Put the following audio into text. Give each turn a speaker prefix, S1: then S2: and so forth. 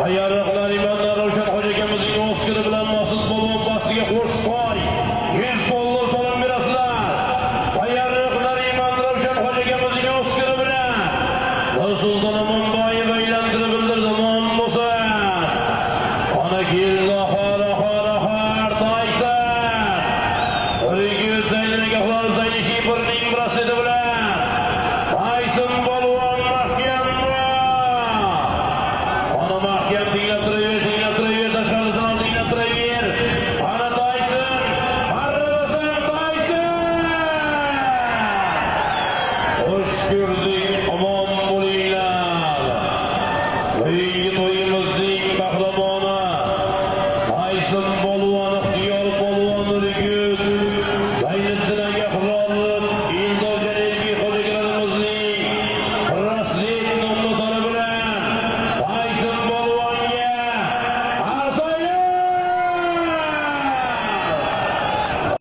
S1: Tayyorliqlar imonlar Ravshan hoji akamizning Oskari bilan Mas'ud Polvon pastiga qo'sh qo'y. 100 dollar so'm berasizlar. Tayyorliqlar imonlar Ravshan hoji akamizning Oskari bilan Sulton Amonboyev aylantirib bildirdi Musa. Ana keldi xora Tayson. O'rigi Zaynga xor Zaynishi birning brasidi bilan Tayson Polvon mahkam. Ana mahkam tinglab turaver, tashqarisidan tinglab turaver. Ana Tayson, Tayson. Xush ko'rdi.